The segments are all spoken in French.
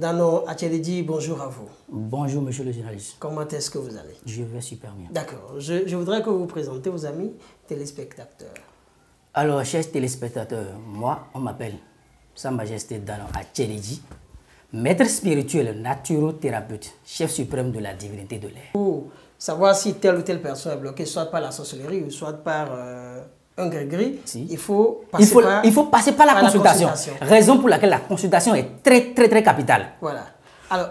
Dano Achelidji, bonjour à vous. Bonjour, monsieur le journaliste. Comment est-ce que vous allez? Je vais super bien. D'accord. Je voudrais que vous présentez vos amis téléspectateurs. Alors, chers téléspectateurs, moi, on m'appelle Sa Majesté Dano Achelidji, maître spirituel, naturothérapeute, chef suprême de la divinité de l'air. Pour savoir si telle ou telle personne est bloquée, soit par la sorcellerie ou soit par un gris-gris, Si. il faut passer par la consultation. Raison pour laquelle la consultation est très capitale. Voilà. Alors,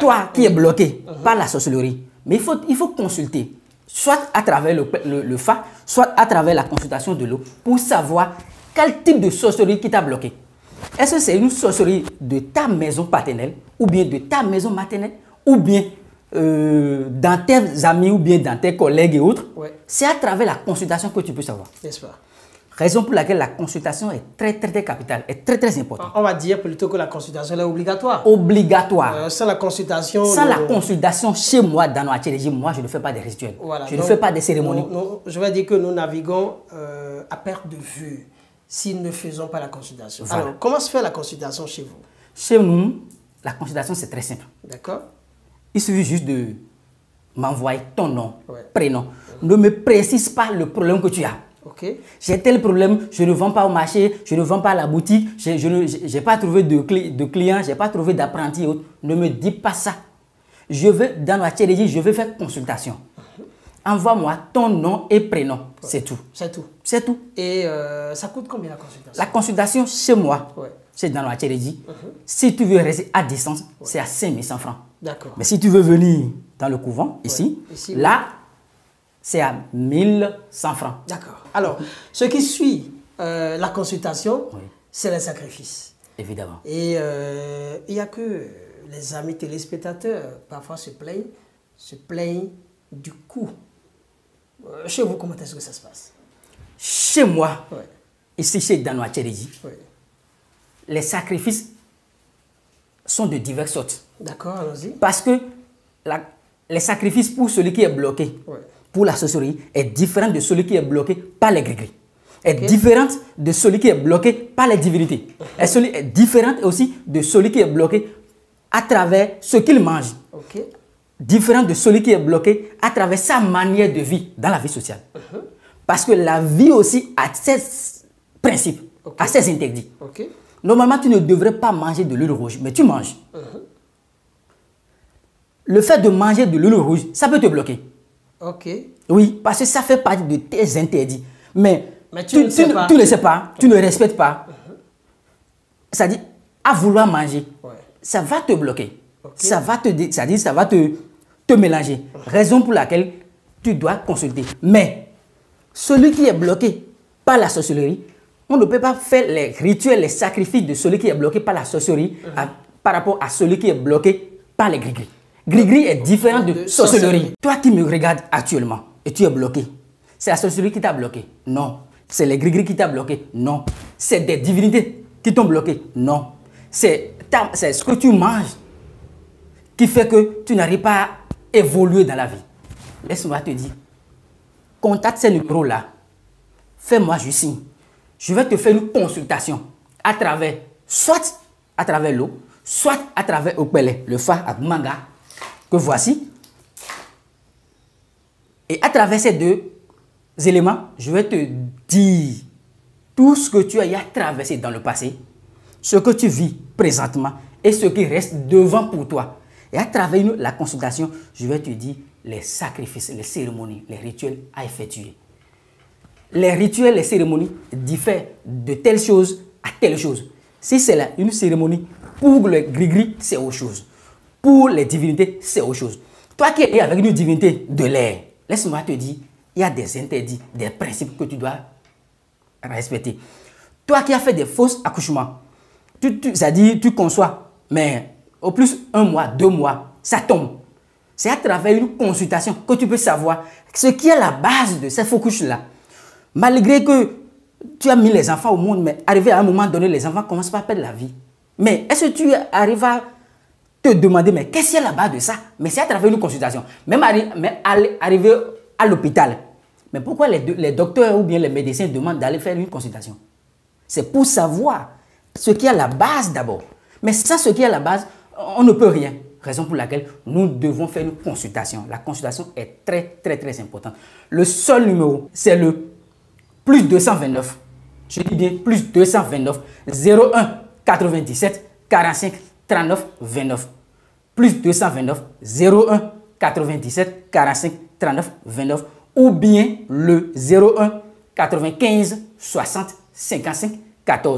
toi qui es bloqué par la sorcellerie, mais il faut consulter, soit à travers le Fa, soit à travers la consultation de l'eau, pour savoir quel type de sorcellerie qui t'a bloqué. Est-ce que c'est une sorcellerie de ta maison paternelle, ou bien de ta maison maternelle, ou bien dans tes amis, ou bien dans tes collègues et autres? Ouais. C'est à travers la consultation que tu peux savoir. N'est-ce pas? Raison pour laquelle la consultation est très capitale, est très importante. On va dire plutôt que la consultation est obligatoire. Obligatoire. Sans la consultation... la consultation, chez moi, dans Achelidji, moi, je ne fais pas des rituels. Voilà. Je ne fais pas des cérémonies. Je vais dire que nous naviguons à perte de vue si nous ne faisons pas la consultation. Voilà. Alors, comment se fait la consultation chez vous? Chez nous, la consultation, c'est très simple. D'accord. Il suffit juste de m'envoyer ton nom, Ouais. prénom. Ne me précise pas le problème que tu as. Ok. J'ai tel problème, je ne vends pas au marché, je ne vends pas à la boutique, je n'ai pas trouvé de clients, je n'ai pas trouvé d'apprentis et autres. Ne me dis pas ça. Je veux, dans Achelidji, je veux faire consultation. Envoie-moi ton nom et prénom. Ouais. C'est tout. C'est tout. C'est tout. Et ça coûte combien la consultation? La consultation chez moi, Ouais. c'est dans Achelidji. Si tu veux rester à distance, c'est à 5100 francs. D'accord. Mais si tu veux venir dans le couvent, ici, Ici, là, c'est à 1100 francs. D'accord. Alors, ce qui suit la consultation, Oui. c'est le sacrifice. Évidemment. Et il n'y a que les amis téléspectateurs, parfois se plaignent du coût. Chez vous, comment est-ce que ça se passe? Chez moi, Ouais. ici chez Dano Achelidji, Ouais. les sacrifices sont de diverses sortes. D'accord, allons-y. Parce que les sacrifices pour celui qui est bloqué, Ouais. pour la sorcellerie, est différent de celui qui est bloqué par les gris-gris. Est Ok. différente de celui qui est bloqué par les divinités. Est différente aussi de celui qui est bloqué à travers ce qu'il mange. Ok. Différent de celui qui est bloqué à travers sa manière de vie dans la vie sociale. Parce que la vie aussi a ses principes, Ok. a ses interdits. Ok. Normalement, tu ne devrais pas manger de l'huile rouge, mais tu manges. Le fait de manger de l'huile rouge, ça peut te bloquer. Ok. Oui, parce que ça fait partie de tes interdits. Mais tu ne sais pas. Tu ne sais pas, tu ne respectes pas. C'est-à-dire, à vouloir manger, Ouais. ça va te bloquer. Ok. Ça va te mélanger. Raison pour laquelle tu dois consulter. Mais celui qui est bloqué par la sorcellerie, on ne peut pas faire les rituels, les sacrifices de celui qui est bloqué par la sorcellerie par rapport à celui qui est bloqué par les gris-gris. Gris-gris est différent de sorcellerie. Toi qui me regardes actuellement et tu es bloqué, c'est la sorcellerie qui t'a bloqué? Non. C'est les gris-gris qui t'a bloqué? Non. C'est des divinités qui t'ont bloqué? Non. C'est ce que tu manges qui fait que tu n'arrives pas à évoluer dans la vie. Laisse-moi te dire, contacte ces numéros-là, fais-moi juste signe. Je vais te faire une consultation à travers, soit à travers l'eau, soit à travers Okpele, le Fa à Manga, que voici. Et à travers ces deux éléments, je vais te dire tout ce que tu as traversé dans le passé, ce que tu vis présentement et ce qui reste devant pour toi. Et à travers la consultation, je vais te dire les sacrifices, les cérémonies, les rituels à effectuer. Les rituels, les cérémonies diffèrent de telle chose à telle chose. Si c'est une cérémonie pour le gris-gris, c'est autre chose. Pour les divinités, c'est autre chose. Toi qui es avec une divinité de l'air, laisse-moi te dire, il y a des interdits, des principes que tu dois respecter. Toi qui as fait des fausses accouchements, c'est-à-dire tu conçois, mais au plus 1 mois, 2 mois, ça tombe. C'est à travers une consultation que tu peux savoir ce qui est la base de ces faux couches-là. Malgré que tu as mis les enfants au monde, mais arrivé à un moment donné, les enfants commencent par perdre la vie. Mais est-ce que tu arrives à te demander, mais qu'est-ce qu'il y a là-bas de ça? Mais c'est à travers une consultation. Même arriver à l'hôpital. Mais pourquoi les docteurs ou bien les médecins demandent d'aller faire une consultation? C'est pour savoir ce qui est à la base d'abord. Mais sans ce qui est à la base, on ne peut rien. Raison pour laquelle nous devons faire une consultation. La consultation est très importante. Le seul numéro, c'est le plus 229. Je dis bien plus 229 01 97 45 39 29. Plus 229 01 97 45 39 29 ou bien le 01 95 60 55 14.